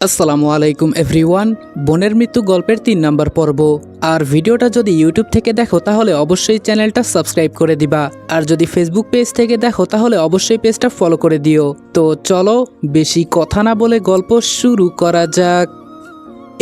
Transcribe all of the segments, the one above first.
আসসালামু আলাইকুম এভরিওয়ান। বোনের মৃত্যু গল্পের ৩ নম্বর পর্ব। আর ভিডিওটা যদি ইউটিউব থেকে দেখো তাহলে অবশ্যই চ্যানেলটা সাবস্ক্রাইব করে দিবা, আর যদি ফেসবুক পেজ থেকে দেখো তাহলে অবশ্যই পেজটা ফলো করে দিও। তো চলো বেশি কথা না বলে গল্প শুরু করা যাক।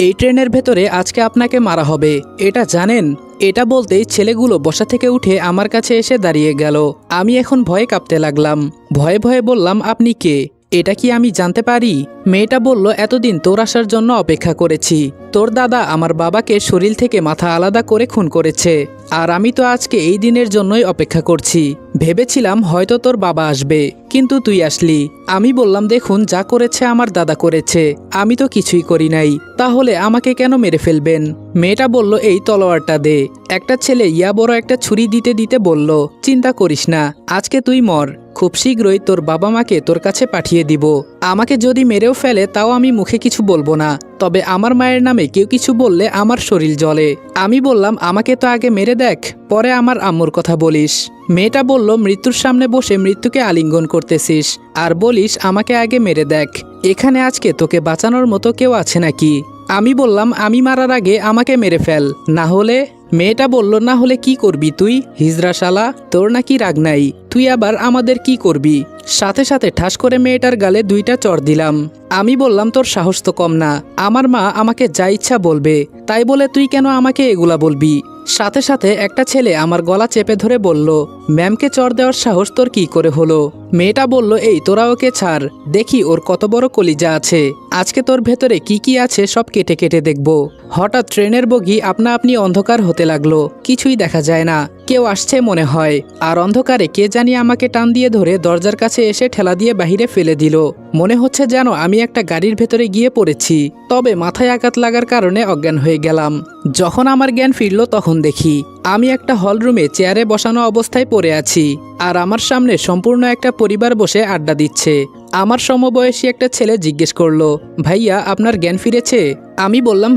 এই ট্রেনের ভেতরে আজকে আপনাকে মারা হবে, এটা জানেন? এটা বলতেই ছেলেগুলো বসা থেকে উঠে আমার কাছে এসে দাঁড়িয়ে গেল। আমি এখন ভয়ে কাঁপতে লাগলাম। ভয়ে ভয়ে বললাম, আপনি কে? এটা কি আমি জানতে পারি? মেয়েটা বলল, এতদিন তোর আসার জন্য অপেক্ষা করেছি। তোর দাদা আমার বাবাকে শরীর থেকে মাথা আলাদা করে খুন করেছে, আর আমি তো আজকে এই দিনের জন্যই অপেক্ষা করছি। ভেবেছিলাম হয়তো তোর বাবা আসবে, কিন্তু তুই আসলি। আমি বললাম, দেখুন যা করেছে আমার দাদা করেছে, আমি তো কিছুই করি নাই, তাহলে আমাকে কেন মেরে ফেলবেন? মেয়েটা বলল, এই তলোয়ারটা দে। একটা ছেলে ইয়া বড় একটা ছুরি দিতে দিতে বলল, চিন্তা করিস না, আজকে তুই মর, খুব শীঘ্রই তোর বাবা মাকে তোর কাছে পাঠিয়ে দিব। আমাকে যদি মেরেও ফেলে তাও আমি মুখে কিছু বলবো না, তবে আমার মায়ের নামে কেউ কিছু বললে আমার শরীর জ্বলে। আমি বললাম, আমাকে তো আগে মেরে দেখ, পরে আমার আম্মুর কথা বলিস। মেয়েটা বলল, মৃত্যুর সামনে বসে মৃত্যুকে আলিঙ্গন করতেছিস আর বলিস আমাকে আগে মেরে দেখ। এখানে আজকে তোকে বাঁচানোর মতো কেউ আছে নাকি? আমি বললাম, আমি মারার আগে আমাকে মেরে ফেল, না হলে? মেয়েটা বলল, না হলে কি করবি তুই হিজড়া শালা? তোর নাকি রাগ নাই? তুই আবার আমাদের কি করবি? সাথে সাথে ঠাস করে মেয়েটার গালে 2টা চড় দিলাম। আমি বললাম, তোর সাহস তো কম না, আমার মা আমাকে যা ইচ্ছা বলবে, তাই বলে তুই কেন আমাকে এগুলা বলবি? সাথে সাথে একটা ছেলে আমার গলা চেপে ধরে বলল, ম্যামকে চড় দেওয়ার সাহস তোর কি করে হলো? মেয়েটা বলল, এই তোরা ওকে ছাড়, দেখি ওর কত বড় কলিজা আছে, আজকে তোর ভেতরে কি কি আছে সব কেটে কেটে দেখব। হঠাৎ ট্রেনের বগি আপনা আপনি অন্ধকার হতে লাগলো, কিছুই দেখা যায় না, কেউ আসছে মনে হয়। আর অন্ধকারে কে জানি আমাকে টান দিয়ে ধরে দরজার কাছে এসে ঠেলা দিয়ে বাহিরে ফেলে দিল। মনে হচ্ছে যেন আমি একটা গাড়ির ভেতরে গিয়ে পড়েছি, তবে মাথায় আঘাত লাগার কারণে অজ্ঞান হয়ে গেলাম। যখন আমার জ্ঞান ফিরল তখন দেখি আমি একটা হলরুমে চেয়ারে বসানো অবস্থায় পড়ে আছি, আর আমার সামনে সম্পূর্ণ একটা পরিবার বসে আড্ডা দিচ্ছে। আমার সমবয়সী একটা ছেলে জিজ্ঞেস করলো, ভাইয়া আপনার জ্ঞান ফিরেছে? আমি বললাম,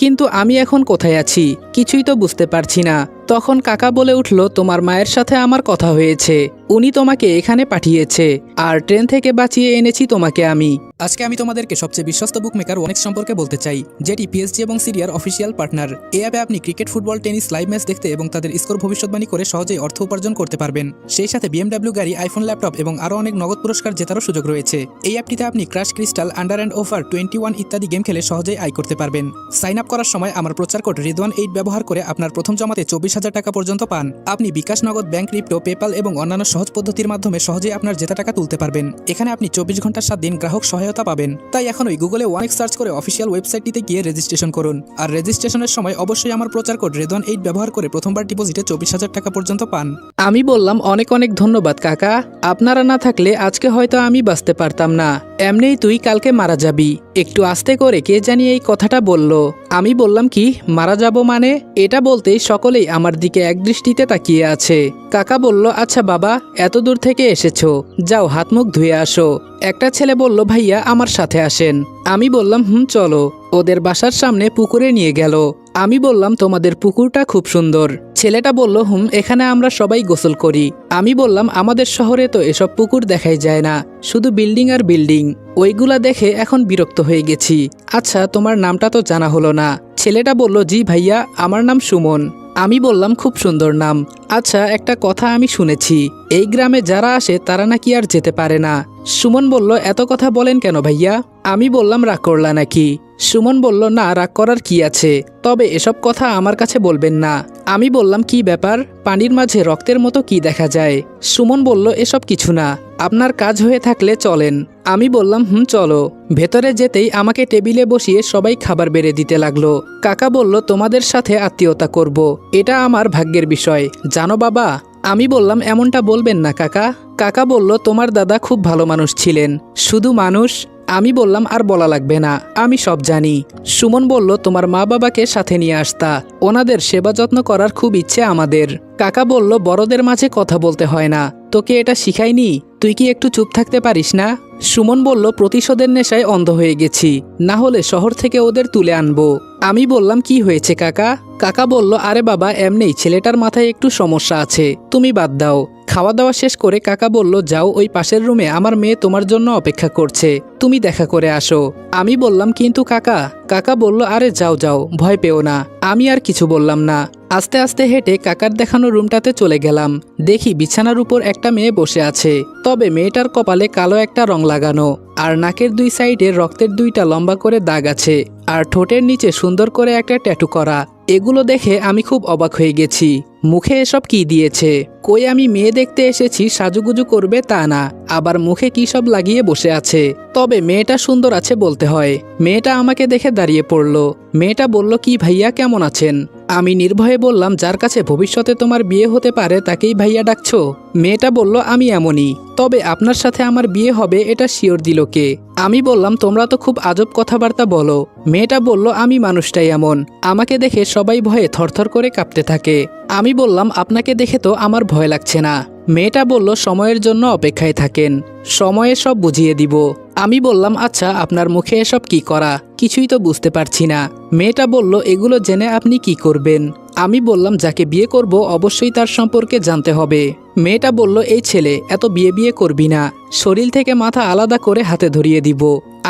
কিন্তু আমি এখন কোথায় আছি কিছুই তো বুঝতে পারছি না। তখন কাকা বলে উঠল, তোমার মায়ের সাথে আমার কথা হয়েছে, উনি তোমাকে এখানে পাঠিয়েছে, আর ট্রেন থেকে বাঁচিয়ে এনেছি তোমাকে আমি। আজকে আমি তোমাদেরকে সবচেয়ে বিশ্বস্ত বুকমেকার ওনেক্স সম্পর্কে বলতে চাই, যেটি পিএসজি এবং সিরিয়ার অফিসিয়াল পার্টনার। এই অ্যাপে আপনি cricket, football, tennis live match দেখতে এবং তাদের স্কোর ভবিষ্যৎবাণী করে সহজেই অর্থ উপার্জন করতে পারবেন। সেই সাথে BMW গাড়ি, আইফোন, ল্যাপটপ এবং আরও অনেক নগদ পুরস্কার জেতারও সুযোগ রয়েছে। এই অ্যাপটিতে আপনি crash, crystal, under and over 21 ইত্যাদি গেম খেলে সহজেই আয় করতে পারবেন। সাইন আপ করার সময় আমার প্রচার কোড রিদওয়ান8 ব্যবহার করে আপনার প্রথম জমাতে 24,000 টাকা পর্যন্ত পান। আপনি বিকাশ, নগদ, ব্যাংক, ক্রিপ্টো, পেপাল এবং অন্যান্য সহজ পদ্ধতির মাধ্যমে সহজেই আপনার জেতা টাকা তুলতে পারবেন। এখানে আপনি 24 ঘন্টা 7 দিন গ্রাহক সহায়তা পাবেন। তাই এখনই গুগলে ওনেক্স সার্চ করে অফিসিয়াল ওয়েবসাইটটিতে গিয়ে রেজিস্ট্রেশন করুন। আর রেজিস্ট্রেশনের সময় অবশ্যই আমার প্রচার কোড রিদওয়ান8 ব্যবহার করে প্রথমবার ডিপোজিটে 24,000 টাকা পর্যন্ত পান। আমি বললাম, অনেক অনেক ধন্যবাদ কাকা, আপনারা না থাকলে আজকে হয়তো আমি বাঁচতে পারতাম না। এমনিই তুই কালকে মারা যাবি। একটু আস্তে করে কে জানি এই কথাটা বলল। আমি বললাম, কি মারা যাব মানে? এটা বলতেই সকলেই আমার দিকে একদৃষ্টিতে তাকিয়ে আছে। কাকা বলল, আচ্ছা বাবা, এত দূর থেকে এসেছো, যাও হাত মুখ ধুয়ে আসো। একটা ছেলে বলল, ভাইয়া আমার সাথে আসেন। আমি বললাম, চলো। ওদের বাসার সামনে পুকুরে নিয়ে গেল। আমি বললাম, তোমাদের পুকুরটা খুব সুন্দর। ছেলেটা বলল, এখানে আমরা সবাই গোসল করি। আমি বললাম, আমাদের শহরে তো এসব পুকুর দেখাই যায় না, শুধু বিল্ডিং আর বিল্ডিং, ওইগুলা দেখে এখন বিরক্ত হয়ে গেছি। আচ্ছা, তোমার নামটা তো জানা হলো না। ছেলেটা বলল, জি ভাইয়া, আমার নাম সুমন। আমি বললাম, খুব সুন্দর নাম। আচ্ছা, একটা কথা আমি শুনেছি, এই গ্রামে যারা আসে তারা নাকি আর যেতে পারে না। সুমন বলল, এত কথা বলেন কেন ভাইয়া? আমি বললাম, রাগ করলা নাকি? সুমন বলল, না, রাগ করার কি আছে, তবে এসব কথা আমার কাছে বলবেন না। আমি বললাম, কি ব্যাপার, পানির মাঝে রক্তের মতো কি দেখা যায়? সুমন বলল, এসব কিছু না, আপনার কাজ হয়ে থাকলে চলেন। আমি বললাম, চলো। ভেতরে যেতেই আমাকে টেবিলে বসিয়ে সবাই খাবার বেড়ে দিতে লাগলো। কাকা বলল, তোমাদের সাথে আত্মীয়তা করব, এটা আমার ভাগ্যের বিষয়, জানো বাবা। আমি বললাম, এমনটা বলবেন না কাকা। কাকা বলল, তোমার দাদা খুব ভালো মানুষ ছিলেন। শুধু মানুষ? আমি বললাম, আর বলা লাগবে না, আমি সব জানি। সুমন বলল, তোমার মা বাবাকে সাথে নিয়ে আসতা, ওনাদের সেবা যত্ন করার খুব ইচ্ছে আমাদের। কাকা বলল, বড়দের মাঝে কথা বলতে হয় না, তোকে এটা শিখাইনি? তুই কি একটু চুপ থাকতে পারিস না? সুমন বলল, প্রতিশোধের নেশায় অন্ধ হয়ে গেছি, না হলে শহর থেকে ওদের তুলে আনবো। আমি বললাম কি হয়েছে কাকা? কাকা বলল, আরে বাবা এমনিই ছেলেটার মাথায় একটু সমস্যা আছে, তুমি বাদ দাও। খাওয়া দাওয়া শেষ করে কাকা বলল, যাও ওই পাশের রুমে আমার মেয়ে তোমার জন্য অপেক্ষা করছে, তুমি দেখা করে আসো। আমি বললাম কিন্তু কাকা। কাকা বলল, আরে যাও যাও, ভয় পেও না। আমি আর কিছু বললাম না। আস্তে আস্তে হেঁটে কাকার দেখানো রুমটাতে চলে গেলাম। দেখি বিছানার উপর একটা মেয়ে বসে আছে, তবে মেয়েটার কপালে কালো একটা রং লাগানো, আর নাকের দুই সাইডে রক্তের দুইটা লম্বা করে দাগ আছে, আর ঠোঁটের নিচে সুন্দর করে একটা ট্যাটু করা। এগুলো দেখে আমি খুব অবাক হয়ে গেছি। মুখে এসব কি দিয়েছে? কই আমি মেয়ে দেখতে এসেছি সাজুগুজু করবে তা না, আবার মুখে কি সব লাগিয়ে বসে আছে। তবে মেয়েটা সুন্দর আছে বলতে হয়। মেয়েটা আমাকে দেখে দাঁড়িয়ে পড়ল। মেয়েটা বলল, কি ভাইয়া কেমন আছেন? আমি নির্ভয়ে বললাম, যার কাছে ভবিষ্যতে তোমার বিয়ে হতে পারে তাকেই ভাইয়া ডাকছো? মেয়েটা বলল, আমি এমনই, তবে আপনার সাথে আমার বিয়ে হবে এটা শিওর দিল কে? আমি বললাম, তোমরা তো খুব আজব কথাবার্তা বলো। মেয়েটা বলল, আমি মানুষটাই এমন, আমাকে দেখে সবাই ভয়ে থরথর করে কাঁপতে থাকে। আমি বললাম, আপনাকে দেখে তো আমার ভয় লাগছে না। মেয়েটা বলল, সময়ের জন্য অপেক্ষায় থাকেন, সময়ে সব বুঝিয়ে দিব। আমি বললাম, আচ্ছা আপনার মুখে এসব কি করা? কিছুই তো বুঝতে পারছি না। মেয়েটা বলল, এগুলো জেনে আপনি কি করবেন? আমি বললাম, যাকে বিয়ে করব অবশ্যই তার সম্পর্কে জানতে হবে। মেয়েটা বলল, এই ছেলে এত বিয়ে বিয়ে করবি না, শরীর থেকে মাথা আলাদা করে হাতে ধরিয়ে দিব।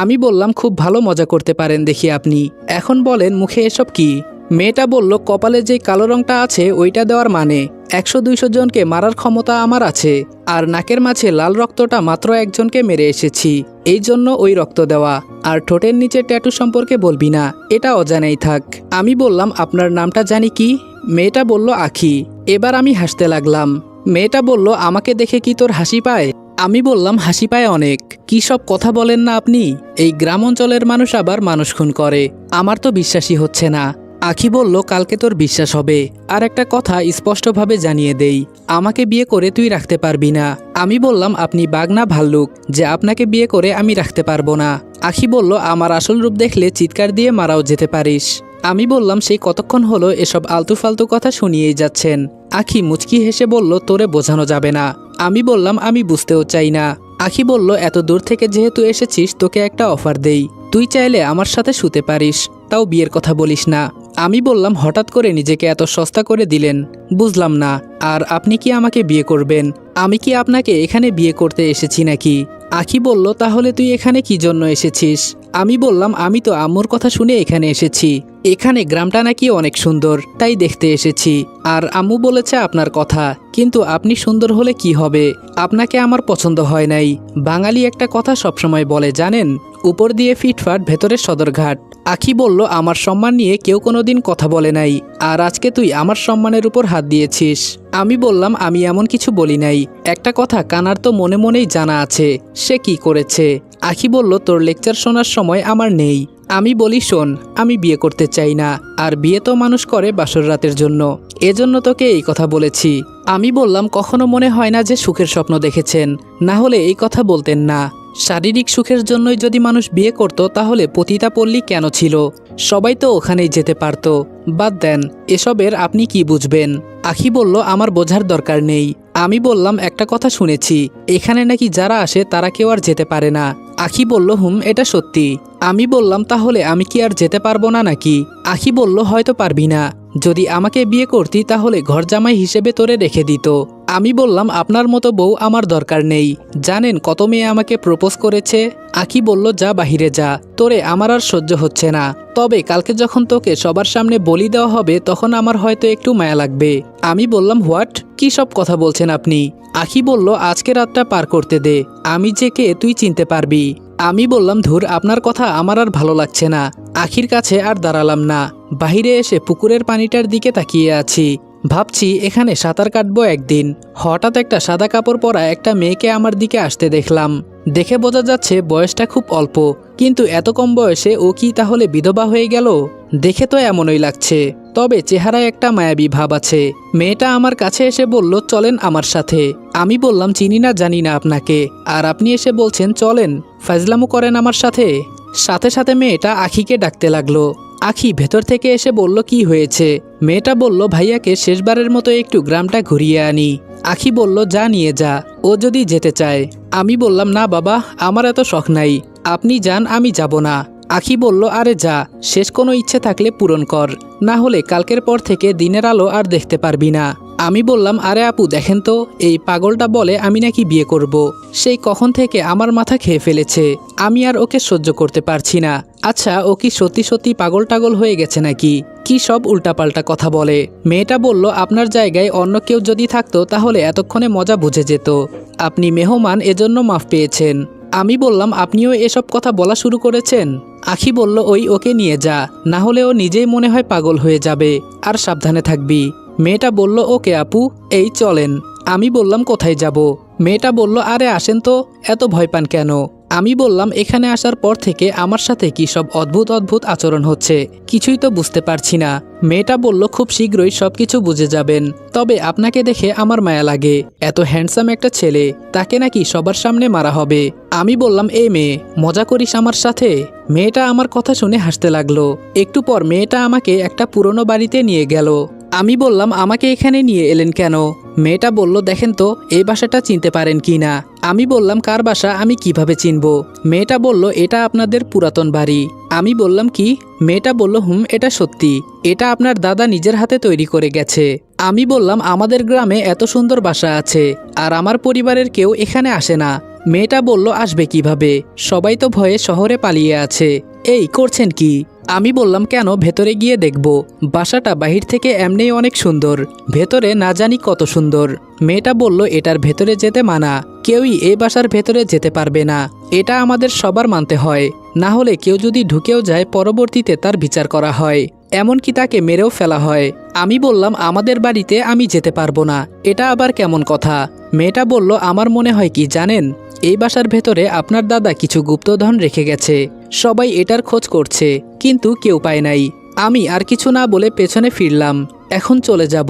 আমি বললাম, খুব ভালো মজা করতে পারেন দেখি আপনি, এখন বলেন মুখে এসব কি? মেয়েটা বলল, কপালে যে কালো রংটা আছে ওইটা দেওয়ার মানে 100-200 জনকে মারার ক্ষমতা আমার আছে, আর নাকের মাঝে লাল রক্তটা মাত্র একজনকে মেরে এসেছি, এই জন্য ওই রক্ত দেওয়া। আর ঠোঁটের নিচে ট্যাটু সম্পর্কে বলবি না, এটা অজানাই থাক। আমি বললাম, আপনার নামটা জানি কি? মেয়েটা বলল, আখি। এবার আমি হাসতে লাগলাম। মেয়েটা বলল, আমাকে দেখে কি তোর হাসি পায়? আমি বললাম, হাসি পায় অনেক। কি সব কথা বলেন না আপনি? এই গ্রাম অঞ্চলের মানুষ আবার মানুষ খুন করে, আমার তো বিশ্বাসই হচ্ছে না। আখি বলল, কালকে তোর বিশ্বাস হবে। আর একটা কথা স্পষ্টভাবে জানিয়ে দেই, আমাকে বিয়ে করে তুই রাখতে পারবি না। আমি বললাম, আপনি বাঘ না ভাল্লুক যে আপনাকে বিয়ে করে আমি রাখতে পারবো না? আখি বলল, আমার আসল রূপ দেখলে চিৎকার দিয়ে মারাও যেতে পারিস। আমি বললাম, সেই কতক্ষণ হলো এসব আলতু ফালতু কথা শুনিয়েই যাচ্ছেন। আখি মুচকি হেসে বলল, তোরে বোঝানো যাবে না। আমি বললাম, আমি বুঝতেও চাই না। আখি বলল, এত দূর থেকে যেহেতু এসেছিস তোকে একটা অফার দেই, তুই চাইলে আমার সাথে শুতে পারিস, তাও বিয়ের কথা বলিস না। আমি বললাম, হঠাৎ করে নিজেকে এত সস্তা করে দিলেন, বুঝলাম না। আর আপনি কি আমাকে বিয়ে করবেন? আমি কি আপনাকে এখানে বিয়ে করতে এসেছি নাকি? আখি বলল, তাহলে তুই এখানে কি জন্য এসেছিস? আমি বললাম, আমি তো আম্মুর কথা শুনে এখানে এসেছি, এখানে গ্রামটা নাকি অনেক সুন্দর, তাই দেখতে এসেছি। আর আম্মু বলেছে আপনার কথা, কিন্তু আপনি সুন্দর হলে কি হবে? আপনাকে আমার পছন্দ হয় নাই। বাঙালি একটা কথা সবসময় বলে জানেন, উপর দিয়ে ফিটফাট ভেতরে সদরঘাট। আখি বলল, আমার সম্মান নিয়ে কেউ কোনোদিন কথা বলে নাই, আর আজকে তুই আমার সম্মানের উপর হাত দিয়েছিস। আমি বললাম, আমি এমন কিছু বলি নাই। একটা কথা কানার তো মনে মনেই জানা আছে, সে কি করেছে। আখি বলল, তোর লেকচার শোনার সময় আমার নেই। আমি বলি, শোন, আমি বিয়ে করতে চাই না, আর বিয়ে তো মানুষ করে বাসর রাতের জন্য, এজন্য তোকে এই কথা বলেছি। আমি বললাম, কখনো মনে হয় না যে সুখের স্বপ্ন দেখেছেন, না হলে এই কথা বলতেন না। শারীরিক সুখের জন্যই যদি মানুষ বিয়ে করত তাহলে পতিতাপল্লী কেন ছিল? সবাই তো ওখানেই যেতে পারত। বাদ দেন, এসবের আপনি কি বুঝবেন? আখি বলল, আমার বোঝার দরকার নেই। আমি বললাম, একটা কথা শুনেছি, এখানে নাকি যারা আসে তারা কেউ আর যেতে পারে না। আখি বলল, এটা সত্যি। আমি বললাম, তাহলে আমি কি আর যেতে পারবো না নাকি? আখি বলল, হয়তো পারবি না। যদি আমাকে বিয়ে করতি তাহলে ঘর জামাই হিসেবে তোরে রেখে দিত। আমি বললাম, আপনার মতো বউ আমার দরকার নেই। জানেন কত মেয়ে আমাকে প্রপোজ করেছে? আখি বলল, যা বাহিরে যা, তোরে আমার আর সহ্য হচ্ছে না। তবে কালকে যখন তোকে সবার সামনে বলি দেওয়া হবে তখন আমার হয়তো একটু মায়া লাগবে। আমি বললাম, হোয়াট? কি সব কথা বলছেন আপনি? আখি বলল, আজকে রাতটা পার করতে দে, আমি যে কে তুই চিনতে পারবি। আমি বললাম, ধুর, আপনার কথা আমার আর ভালো লাগছে না। আখির কাছে আর দাঁড়ালাম না, বাহিরে এসে পুকুরের পানিটার দিকে তাকিয়ে আছি। ভাবছি এখানে সাঁতার কাটবো একদিন। হঠাৎ একটা সাদা কাপড় পরা একটা মেয়েকে আমার দিকে আসতে দেখলাম। দেখে বোঝা যাচ্ছে বয়সটা খুব অল্প, কিন্তু এত কম বয়সে ও কি তাহলে বিধবা হয়ে গেল? দেখে তো এমনই লাগছে, তবে চেহারায় একটা মায়াবী ভাব আছে। মেয়েটা আমার কাছে এসে বলল, চলেন আমার সাথে। আমি বললাম, চিনি না জানি না আপনাকে, আর আপনি এসে বলছেন চলেন? ফাজলামো করেন আমার সাথে? সাথে সাথে মেয়েটা আখিকে ডাকতে লাগলো। আখি ভেতর থেকে এসে বলল, কি হয়েছে? মেয়েটা বলল, ভাইয়াকে শেষবারের মতো একটু গ্রামটা ঘুরিয়ে আনি। আখি বলল, যা নিয়ে যা, ও যদি যেতে চায়। আমি বললাম, না বাবা, আমার এত শখ নাই, আপনি যান, আমি যাব না। আখি বলল, আরে যা, শেষ কোনো ইচ্ছে থাকলে পূরণ কর, না হলে কালকের পর থেকে দিনের আলো আর দেখতে পারবি না। আমি বললাম, আরে আপু দেখেন তো, এই পাগলটা বলে আমি নাকি বিয়ে করব। সেই কখন থেকে আমার মাথা খেয়ে ফেলেছে, আমি আর ওকে সহ্য করতে পারছি না। আচ্ছা, ও কি সত্যি সত্যি পাগল টাগল হয়ে গেছে নাকি? কি সব উল্টাপাল্টা কথা বলে। মেয়েটা বলল, আপনার জায়গায় অন্য কেউ যদি থাকতো তাহলে এতক্ষণে মজা বুঝে যেত। আপনি মেহমান, এজন্য মাফ পেয়েছেন। আমি বললাম, আপনিও এসব কথা বলা শুরু করেছেন? আখি বলল, ওকে নিয়ে যা, না হলে ও নিজেই মনে হয় পাগল হয়ে যাবে, আর সাবধানে থাকবি। মেয়েটা বলল, ওকে আপু, এই চলেন। আমি বললাম, কোথায় যাব? মেয়েটা বলল, আরে আসেন তো, এত ভয় পান কেন? আমি বললাম, এখানে আসার পর থেকে আমার সাথে কি সব অদ্ভুত অদ্ভুত আচরণ হচ্ছে, কিছুই তো বুঝতে পারছি না। মেয়েটা বলল, খুব শীঘ্রই সবকিছু বুঝে যাবেন, তবে আপনাকে দেখে আমার মায়া লাগে। এত হ্যান্ডসাম একটা ছেলে, তাকে নাকি সবার সামনে মারা হবে। আমি বললাম, এই মেয়ে, মজা করিস আমার সাথে? মেয়েটা আমার কথা শুনে হাসতে লাগলো। একটু পর মেয়েটা আমাকে একটা পুরনো বাড়িতে নিয়ে গেল। আমি বললাম, আমাকে এখানে নিয়ে এলেন কেন? মেয়েটা বলল, দেখেন তো এই বাসাটা চিনতে পারেন কি না। আমি বললাম, কার বাসা, আমি কিভাবে চিনব? মেয়েটা বলল, এটা আপনাদের পুরাতন বাড়ি। আমি বললাম, কি? মেয়েটা বলল, এটা সত্যি, এটা আপনার দাদা নিজের হাতে তৈরি করে গেছে। আমি বললাম, আমাদের গ্রামে এত সুন্দর বাসা আছে, আর আমার পরিবারের কেউ এখানে আসে না। মেয়েটা বলল, আসবে কিভাবে, সবাই তো ভয়ে শহরে পালিয়ে আছে। এই করছেন কি? আমি বললাম, কেন, ভেতরে গিয়ে দেখব। বাসাটা বাহির থেকে এমনিই অনেক সুন্দর, ভেতরে না জানি কত সুন্দর। মেয়েটা বলল, এটার ভেতরে যেতে মানা, কেউই এই বাসার ভেতরে যেতে পারবে না, এটা আমাদের সবার মানতে হয়, না হলে কেউ যদি ঢুকেও যায় পরবর্তীতে তার বিচার করা হয়, এমনকি তাকে মেরেও ফেলা হয়। আমি বললাম, আমাদের বাড়িতে আমি যেতে পারবো না, এটা আবার কেমন কথা? মেয়েটা বলল, আমার মনে হয় কি জানেন, এই বাসার ভেতরে আপনার দাদা কিছু গুপ্তধন রেখে গেছে, সবাই এটার খোঁজ করছে, কিন্তু কেউ পায় নাই। আমি আর কিছু না বলে পেছনে ফিরলাম, এখন চলে যাব।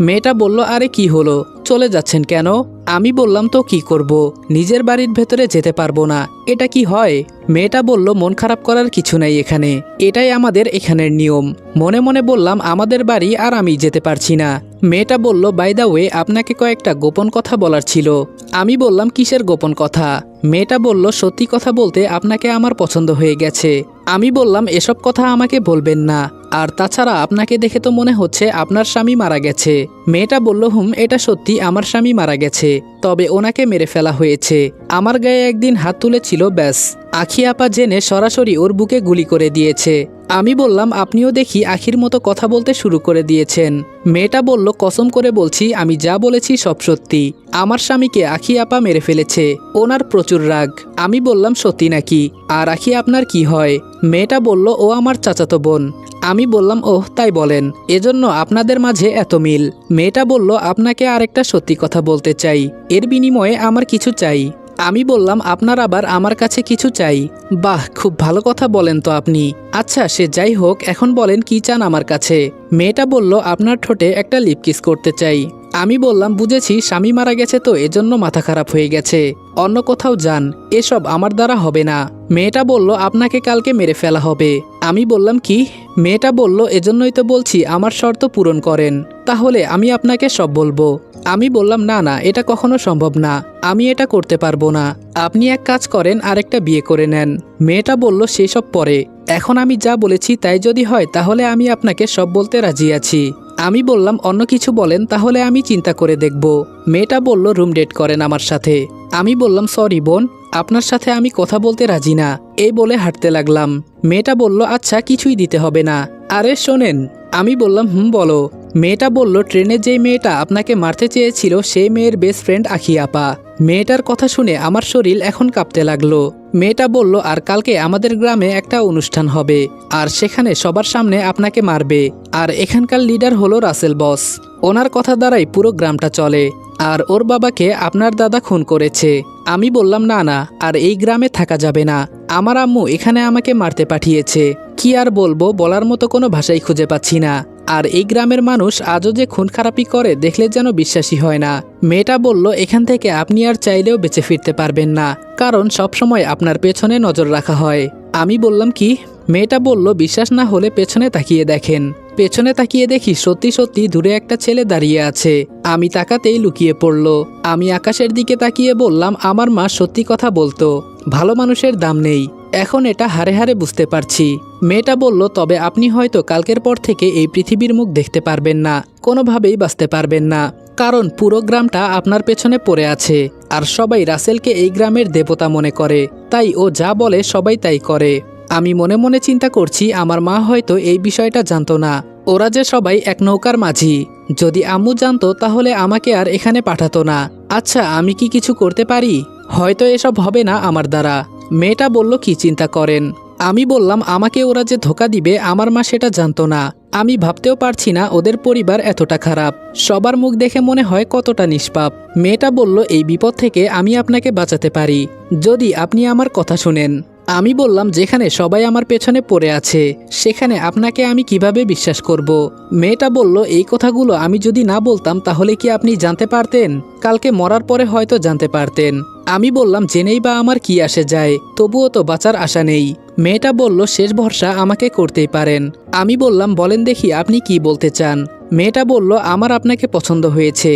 মেয়েটা বলল, আরে কি হলো, চলে যাচ্ছেন কেন? আমি বললাম, তো কি করব, নিজের বাড়ির ভেতরে যেতে পারবো না, এটা কি হয়? মেয়েটা বলল, মন খারাপ করার কিছু নাই এখানে, এটাই আমাদের এখানের নিয়ম। মনে মনে বললাম, আমাদের বাড়ি আর আমি যেতে পারছি না। মেয়েটা বলল, বাই দ্য ওয়ে, আপনাকে কয়েকটা গোপন কথা বলার ছিল। আমি বললাম, কিসের গোপন কথা? মেয়েটা বলল, সত্যি কথা বলতে আপনাকে আমার পছন্দ হয়ে গেছে। আমি বললাম, এসব কথা আমাকে বলবেন না, আর তাছাড়া আপনাকে দেখে তো মনে হচ্ছে আপনার স্বামী মারা গেছে। মেয়েটা বলল, এটা সত্যি, আমার স্বামী মারা গেছে, তবে ওনাকে মেরে ফেলা হয়েছে, আমার গায়ে একদিন হাত তুলেছিল, ব্যাস। আখি আপা জেনে সরাসরি ওর বুকে গুলি করে দিয়েছে। আমি বললাম, আপনিও দেখি আখির মতো কথা বলতে শুরু করে দিয়েছেন। মেয়েটা বলল, কসম করে বলছি, আমি যা বলেছি সব সত্যি, আমার স্বামীকে আখি আপা মেরে ফেলেছে, ওনার প্রচুর রাগ। আমি বললাম, সত্যি নাকি? আর আখি আপনার কি হয়? মেয়েটা বলল, ও আমার চাচাতো বোন। আমি বললাম, ওহ তাই বলেন, এজন্য আপনাদের মাঝে এত মিল। মেয়েটা বলল, আপনাকে আরেকটা সত্যি কথা বলতে চাই, এর বিনিময়ে আমার কিছু চাই। আমি বললাম, আপনার আবার আমার কাছে কিছু চাই? বাহ, খুব ভালো কথা বলেন তো আপনি। আচ্ছা সে যাই হোক, এখন বলেন কি চান আমার কাছে? মেয়েটা বলল, আপনার ঠোঁটে একটা লিপ কিস করতে চাই। আমি বললাম, বুঝেছি, স্বামী মারা গেছে তো এজন্য মাথা খারাপ হয়ে গেছে, অন্য কোথাও যান, এসব আমার দ্বারা হবে না। মেয়েটা বলল, আপনাকে কালকে মেরে ফেলা হবে। আমি বললাম, কি? মেয়েটা বলল, এজন্যই তো বলছি আমার শর্ত পূরণ করেন, তাহলে আমি আপনাকে সব বলবো। আমি বললাম, না না, এটা কখনো সম্ভব না, আমি এটা করতে পারবো না, আপনি এক কাজ করেন, আরেকটা বিয়ে করে নেন। মেয়েটা বলল, সেসব পরে, এখন আমি যা বলেছি তাই যদি হয় তাহলে আমি আপনাকে সব বলতে রাজি আছি। আমি বললাম, অন্য কিছু বলেন, তাহলে আমি চিন্তা করে দেখব। মেয়েটা বলল, রুম ডেট করেন আমার সাথে। আমি বললাম, সরি বোন, আপনার সাথে আমি কথা বলতে রাজি না, এই বলে হাঁটতে লাগলাম। মেয়েটা বলল, আচ্ছা কিছুই দিতে হবে না। আরে শোনেন। আমি বললাম, বলো। মেয়েটা বলল, ট্রেনে যেই মেয়েটা আপনাকে মারতে চেয়েছিল সেই মেয়ের বেস্ট ফ্রেন্ড আখি আপা। মেয়েটার কথা শুনে আমার শরীর এখন কাঁপতে লাগলো। মেয়েটা বলল, আর কালকে আমাদের গ্রামে একটা অনুষ্ঠান হবে, আর সেখানে সবার সামনে আপনাকে মারবে, আর এখানকার লিডার হলো রাসেল বস, ওনার কথা দ্বারাই পুরো গ্রামটা চলে, আর ওর বাবাকে আপনার দাদা খুন করেছে। আমি বললাম, না না, আর এই গ্রামে থাকা যাবে না, আমার আম্মু এখানে আমাকে মারতে পাঠিয়েছে। কি আর বলবো, বলার মতো কোনো ভাষাই খুঁজে পাচ্ছি না। আর এই গ্রামের মানুষ আজও যে খুন খারাপি করে দেখলে যেন বিশ্বাসই হয় না। মেয়েটা বলল, এখান থেকে আপনি আর চাইলেও বেঁচে ফিরতে পারবেন না, কারণ সবসময় আপনার পেছনে নজর রাখা হয়। আমি বললাম, কি? মেয়েটা বলল, বিশ্বাস না হলে পেছনে তাকিয়ে দেখেন। পেছনে তাকিয়ে দেখি সত্যি সত্যি দূরে একটা ছেলে দাঁড়িয়ে আছে। আমি তাকাতেই লুকিয়ে পড়ল। আমি আকাশের দিকে তাকিয়ে বললাম, আমার মা সত্যি কথা বলতো, ভালো মানুষের দাম নেই, এখন এটা হাড়ে হাড়ে বুঝতে পারছি। মেয়েটা বলল, তবে আপনি হয়তো কালকের পর থেকে এই পৃথিবীর মুখ দেখতে পারবেন না, কোনোভাবেই বাঁচতে পারবেন না, কারণ পুরো গ্রামটা আপনার পেছনে পড়ে আছে আর সবাই রাসেলকে এই গ্রামের দেবতা মনে করে, তাই ও যা বলে সবাই তাই করে। আমি মনে মনে চিন্তা করছি আমার মা হয়তো এই বিষয়টা জানতো না, ওরা যে সবাই এক নৌকার মাঝি। যদি আম্মু জানতো তাহলে আমাকে আর এখানে পাঠাতো না। আচ্ছা, আমি কি কিছু করতে পারি? হয়তো এসব হবে না আমার দ্বারা। মেয়েটা বলল, কি চিন্তা করেন? আমি বললাম, আমাকে ওরা যে ধোকা দিবে আমার মা সেটা জানতো না। আমি ভাবতেও পারছি না ওদের পরিবার এতটা খারাপ। সবার মুখ দেখে মনে হয় কতটা নিষ্পাপ। মেয়েটা বলল, এই বিপদ থেকে আমি আপনাকে বাঁচাতে পারি যদি আপনি আমার কথা শুনেন। আমি বললাম, যেখানে সবাই আমার পেছনে পড়ে আছে সেখানে আপনাকে আমি কিভাবে বিশ্বাস করব? মেয়েটা বলল, এই কথাগুলো আমি যদি না বলতাম তাহলে কি আপনি জানতে পারতেন? কালকে মরার পরে হয়তো জানতে পারতেন। আমি বললাম, জেনেই বা আমার কি আসে যায়, তবুও তো বাঁচার আশা নেই। মেয়েটা বলল, শেষ ভরসা আমাকে করতেই পারেন। আমি বললাম, বলেন দেখি আপনি কি বলতে চান? মেয়েটা বলল, আমার আপনাকে পছন্দ হয়েছে।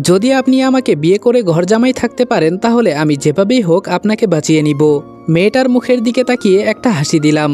যদি আপনি আমাকে বিয়ে করে ঘরজামাই থাকতে পারেন তাহলে আমি যেভাবেই হোক আপনাকে বাঁচিয়ে নিব। মেয়েটার মুখের দিকে তাকিয়ে একটা হাসি দিলাম।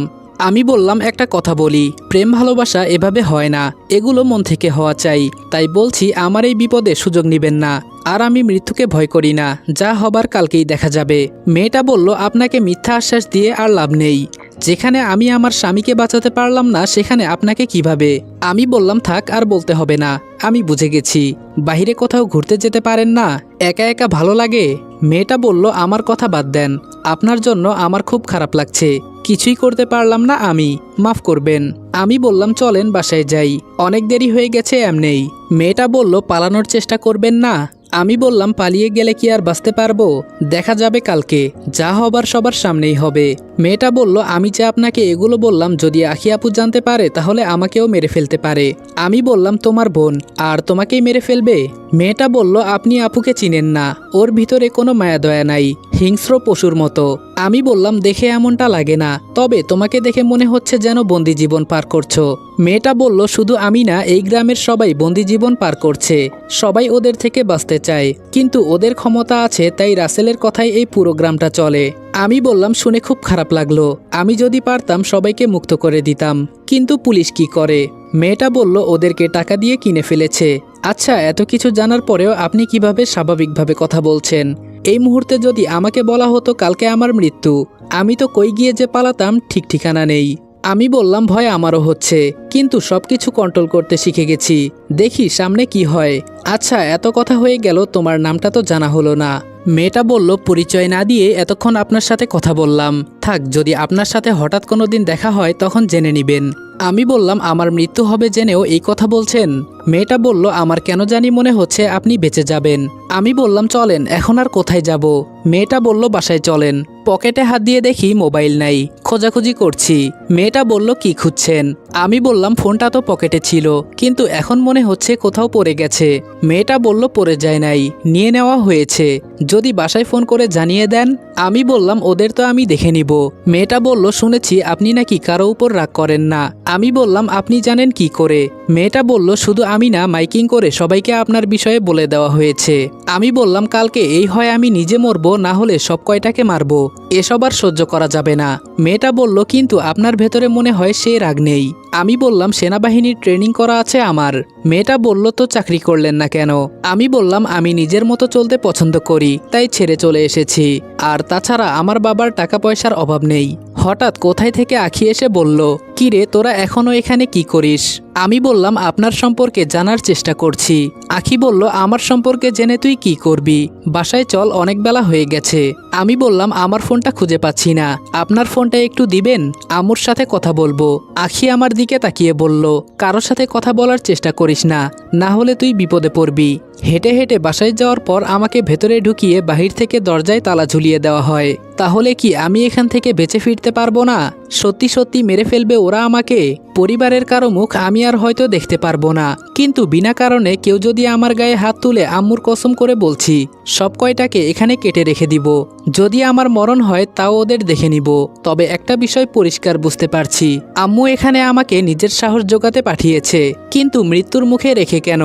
আমি বললাম, একটা কথা বলি, প্রেম ভালোবাসা এভাবে হয় না, এগুলো মন থেকে হওয়া চাই। তাই বলছি, আমার এই বিপদে সুযোগ নেবেন না। আর আমি মৃত্যুকে ভয় করি না, যা হবার কালকেই দেখা যাবে। মেয়েটা বলল, আপনাকে মিথ্যা আশ্বাস দিয়ে আর লাভ নেই। যেখানে আমি আমার স্বামীকে বাঁচাতে পারলাম না সেখানে আপনাকে কিভাবে? আমি বললাম, থাক, আর বলতে হবে না, আমি বুঝে গেছি। বাইরে কোথাও ঘুরতে যেতে পারেন না? একা একা ভালো লাগে? মেয়েটা বলল, আমার কথা বাদ দেন, আপনার জন্য আমার খুব খারাপ লাগছে। কিছুই করতে পারলাম না আমি, মাফ করবেন। আমি বললাম, চলেন বাসায় যাই, অনেক দেরি হয়ে গেছে এমনেই। মেয়েটা বলল, পালানোর চেষ্টা করবেন না? আমি বললাম, পালিয়ে গেলে কি আর বাঁচতে পারবো? দেখা যাবে কালকে, যা হবার সবার সামনেই হবে। মেয়েটা বলল, আমি যে আপনাকে এগুলো বললাম যদি আখি আপু জানতে পারে তাহলে আমাকেও মেরে ফেলতে পারে। আমি বললাম, তোমার বোন, আর তোমাকেই মেরে ফেলবে? মেয়েটা বলল, আপনি আপুকে চিনেন না, ওর ভিতরে কোনো মায়া দয়া নাই, হিংস্র পশুর মতো। আমি বললাম, দেখে এমনটা লাগে না, তবে তোমাকে দেখে মনে হচ্ছে যেন বন্দি জীবন পার করছো। মেয়েটা বলল, শুধু আমি না, এই গ্রামের সবাই বন্দি জীবন পার করছে। সবাই ওদের থেকে বাঁচতে চায়, কিন্তু ওদের ক্ষমতা আছে তাই রাসেলের কথাই এই পুরো গ্রামটা চলে। আমি বললাম, শুনে খুব খারাপ লাগলো, আমি যদি পারতাম সবাইকে মুক্ত করে দিতাম, কিন্তু পুলিশ কি করে? মেয়েটা বলল, ওদেরকে টাকা দিয়ে কিনে ফেলেছে। আচ্ছা, এত কিছু জানার পরেও আপনি কিভাবে স্বাভাবিকভাবে কথা বলছেন? এই মুহূর্তে যদি আমাকে বলা হতো কালকে আমার মৃত্যু, আমি তো কই গিয়ে যে পালাতাম ঠিক ঠিকানা নেই। আমি বললাম, ভয় আমারও হচ্ছে, কিন্তু সবকিছু কন্ট্রোল করতে শিখে গেছি, দেখি সামনে কি হয়। আচ্ছা, এত কথা হয়ে গেল, তোমার নামটা তো জানা হলো না। মেয়েটা বলল, পরিচয় না দিয়ে এতক্ষণ আপনার সাথে কথা বললাম, থাক, যদি আপনার সাথে হঠাৎ কোনো দিন দেখা হয় তখন জেনে নিবেন। আমি বললাম, আমার মৃত্যু হবে জেনেও এই কথা বলছেন? মেয়েটা বলল, আমার কেন জানি মনে হচ্ছে আপনি বেঁচে যাবেন। আমি বললাম, চলেন, এখন আর কোথায় যাব? মেয়েটা বলল, বাসায় চলেন। পকেটে হাত দিয়ে দেখি মোবাইল নাই, খোঁজাখুঁজি করছি। মেয়েটা বলল, কি খুঁজছেন? আমি বললাম, ফোনটা তো পকেটে ছিল, কিন্তু এখন মনে হচ্ছে কোথাও পড়ে গেছে। মেয়েটা বলল, পড়ে যায় নাই, নিয়ে নেওয়া হয়েছে, যদি বাসায় ফোন করে জানিয়ে দেন। আমি বললাম, ওদের তো আমি দেখে নিব। মেয়েটা বলল, শুনেছি আপনি নাকি কারো উপর রাগ করেন না। আমি বললাম, আপনি জানেন কি করে? মেয়েটা বলল, শুধু আমি না, মাইকিং করে সবাইকে আপনার বিষয়ে বলে দেওয়া হয়েছে। আমি বললাম, কালকে এই হয় আমি নিজে মরবো, না হলে সব কয়টাকে মারবো, এসব আর সহ্য করা যাবে না। মেয়েটা বলল, কিন্তু আপনার ভেতরে মনে হয় সে রাগ নেই। আমি বললাম, সেনাবাহিনীর ট্রেনিং করা আছে আমার। মেয়েটা বলল, তো চাকরি করলেন না কেন? আমি বললাম, আমি নিজের মতো চলতে পছন্দ করি, তাই ছেড়ে চলে এসেছি। আর তাছাড়া আমার বাবার টাকা পয়সার অভাব নেই। হঠাৎ কোথায় থেকে আখি এসে বলল, কিরে, তোরা এখনো এখানে কি করিস? আমি বললাম, আপনার সম্পর্কে জানার চেষ্টা করছি। আখি বলল, আমার সম্পর্কে জেনে তুই কি করবি? বাসায় চল, অনেক বেলা হয়ে গেছে। আমি বললাম, আমার ফোনটা খুঁজে পাচ্ছি না, আপনার ফোনটা একটু দিবেন, আম্মুর সাথে কথা বলবো। আখি আমার দিকে তাকিয়ে বলল, কারোর সাথে কথা বলার চেষ্টা করিস না, না হলে তুই বিপদে পড়বি। হেঁটে হেঁটে বাসায় যাওয়ার পর আমাকে ভেতরে ঢুকিয়ে বাহির থেকে দরজায় তালা ঝুলিয়ে দেওয়া হয়। তাহলে কি আমি এখান থেকে বেঁচে ফিরতে পারবো না? সত্যি সত্যি মেরে ফেলবে ওরা আমাকে। পরিবারের কারো মুখ আমি আর হয়তো দেখতে পারবো না, কিন্তু বিনা কারণে কেউ যদি আমার গায়ে হাত তুলে, আম্মুর কসম করে বলছি, সব কয়টাকে এখানে কেটে রেখে দিব। যদি আমার মরণ হয় তাও ওদের দেখে নিব। তবে একটা বিষয় পরিষ্কার বুঝতে পারছি, আম্মু এখানে আমাকে নিজের সাহস জোগাতে পাঠিয়েছে, কিন্তু মৃত্যুর মুখে রেখে কেন?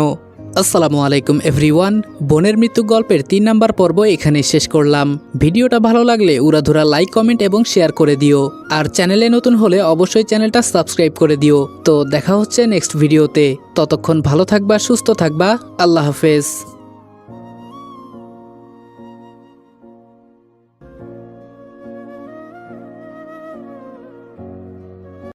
আসসালামু আলাইকুম এভরিওয়ান। বোনের মৃত্যু গল্পের 3 নাম্বার পর্ব এখানে শেষ করলাম। ভিডিওটা ভালো লাগলে উড়াধুরা লাইক, কমেন্ট এবং শেয়ার করে দিও। আর চ্যানেলে নতুন হলে অবশ্যই চ্যানেলটা সাবস্ক্রাইব করে দিও। তো দেখা হচ্ছে নেক্সট ভিডিওতে। ততক্ষণ ভালো থাকবা, সুস্থ থাকবা। আল্লাহ হাফেজ।